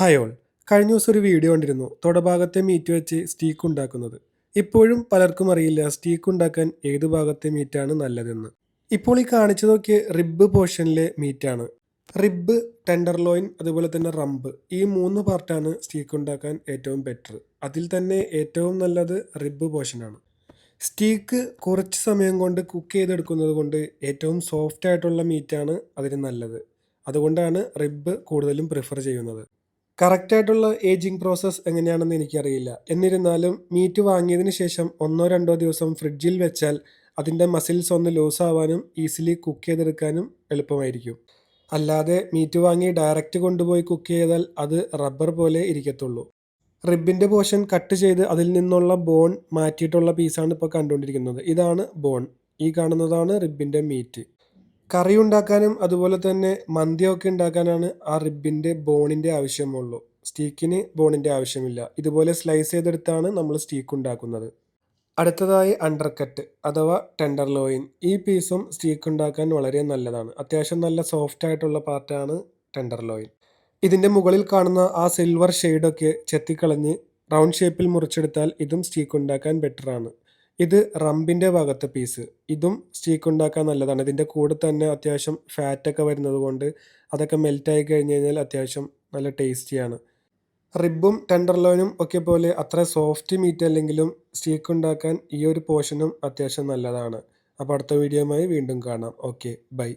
Hi all. കഴിഞ്ഞ ദിവസം ഒരു വീഡിയോ കണ്ടിരുന്നു തൊടഭാഗത്തെ മീറ്റ് വെച്ച് സ്റ്റീക്ക് ഉണ്ടാക്കുന്നത്. ഇപ്പോഴും പലർക്കും അറിയില്ല സ്റ്റീക്ക് ഉണ്ടാക്കാൻ ഏത് ഭാഗത്തെ മീറ്റാണ് നല്ലതെന്ന്. ഇപ്പോൾ ഈ കാണിച്ചതൊക്കെ റിബ് പോർഷനിലെ മീറ്റാണ്. റിബ്, ടെൻഡർലോയിൻ, അതുപോലെ തന്നെ റംബ്, ഈ 3 പാർട്ടാണ് സ്റ്റീക്ക് ഉണ്ടാക്കാൻ ഏറ്റവും ബെറ്റർ. അതിൽ തന്നെ ഏറ്റവും നല്ലത് റിബ് പോർഷനാണ്. സ്റ്റീക്ക് കുറച്ച് സമയം കൊണ്ട് കുക്ക് ചെയ്തെടുക്കുന്നത് കൊണ്ട് ഏറ്റവും സോഫ്റ്റ് ആയിട്ടുള്ള മീറ്റാണ് അതിന് നല്ലത്. അതുകൊണ്ടാണ് റിബ് കൂടുതലും പ്രിഫർ ചെയ്യുന്നത്. കറക്റ്റായിട്ടുള്ള ഏജിങ് പ്രോസസ്സ് എങ്ങനെയാണെന്ന് എനിക്കറിയില്ല. എന്നിരുന്നാലും മീറ്റ് വാങ്ങിയതിന് ശേഷം 1-2 ദിവസം ഫ്രിഡ്ജിൽ വെച്ചാൽ അതിൻ്റെ മസിൽസ് ഒന്ന് ലൂസ് ആവാനും ഈസിലി കുക്ക് ചെയ്തെടുക്കാനും എളുപ്പമായിരിക്കും. അല്ലാതെ മീറ്റ് വാങ്ങി ഡയറക്റ്റ് കൊണ്ടുപോയി കുക്ക് ചെയ്താൽ അത് റബ്ബർ പോലെ ഇരിക്കത്തുള്ളൂ. റിബിൻ്റെ പോർഷൻ കട്ട് ചെയ്ത് അതിൽ നിന്നുള്ള ബോൺ മാറ്റിയിട്ടുള്ള പീസാണ് ഇപ്പോൾ കണ്ടുകൊണ്ടിരിക്കുന്നത്. ഇതാണ് ബോൺ. ഈ കാണുന്നതാണ് റിബിൻ്റെ മീറ്റ്. കറി ഉണ്ടാക്കാനും അതുപോലെ തന്നെ മന്തിയൊക്കെ ഉണ്ടാക്കാനാണ് ആ റിബിൻ്റെ ബോണിൻ്റെ ആവശ്യമുള്ളൂ. സ്റ്റീക്കിന് ബോണിൻ്റെ ആവശ്യമില്ല. ഇതുപോലെ സ്ലൈസ് ചെയ്തെടുത്താണ് നമ്മൾ സ്റ്റീക്ക് ഉണ്ടാക്കുന്നത്. അടുത്തതായി അണ്ടർകട്ട് അഥവാ ടെൻഡർലോയിൻ. ഈ പീസും സ്റ്റീക്ക് ഉണ്ടാക്കാൻ വളരെ നല്ലതാണ്. അത്യാവശ്യം നല്ല സോഫ്റ്റ് ആയിട്ടുള്ള പാർട്ടാണ് ടെൻഡർലോയിൻ. ഇതിൻ്റെ മുകളിൽ കാണുന്ന ആ സിൽവർ ഷെയ്ഡൊക്കെ ചെത്തിക്കളഞ്ഞ് റൗണ്ട് ഷേപ്പിൽ മുറിച്ചെടുത്താൽ ഇതും സ്റ്റീക്ക് ഉണ്ടാക്കാൻ ബെറ്ററാണ്. ഇത് റംബിൻ്റെ ഭാഗത്തെ പീസ്. ഇതും സ്റ്റീക്ക് ഉണ്ടാക്കാൻ നല്ലതാണ്. ഇതിൻ്റെ കൂടെ തന്നെ അത്യാവശ്യം ഫാറ്റൊക്കെ വരുന്നത് കൊണ്ട് അതൊക്കെ മെൽറ്റായി കഴിഞ്ഞ് കഴിഞ്ഞാൽ അത്യാവശ്യം നല്ല ടേസ്റ്റിയാണ്. റിബും ടെൻഡർലോയിനും ഒക്കെ പോലെ അത്ര സോഫ്റ്റ് മീറ്റ് അല്ലെങ്കിലും സ്റ്റീക്ക് ഉണ്ടാക്കാൻ ഈ ഒരു പോർഷനും അത്യാവശ്യം നല്ലതാണ്. അപ്പോൾ അടുത്ത വീഡിയോയുമായി വീണ്ടും കാണാം. Okay, by.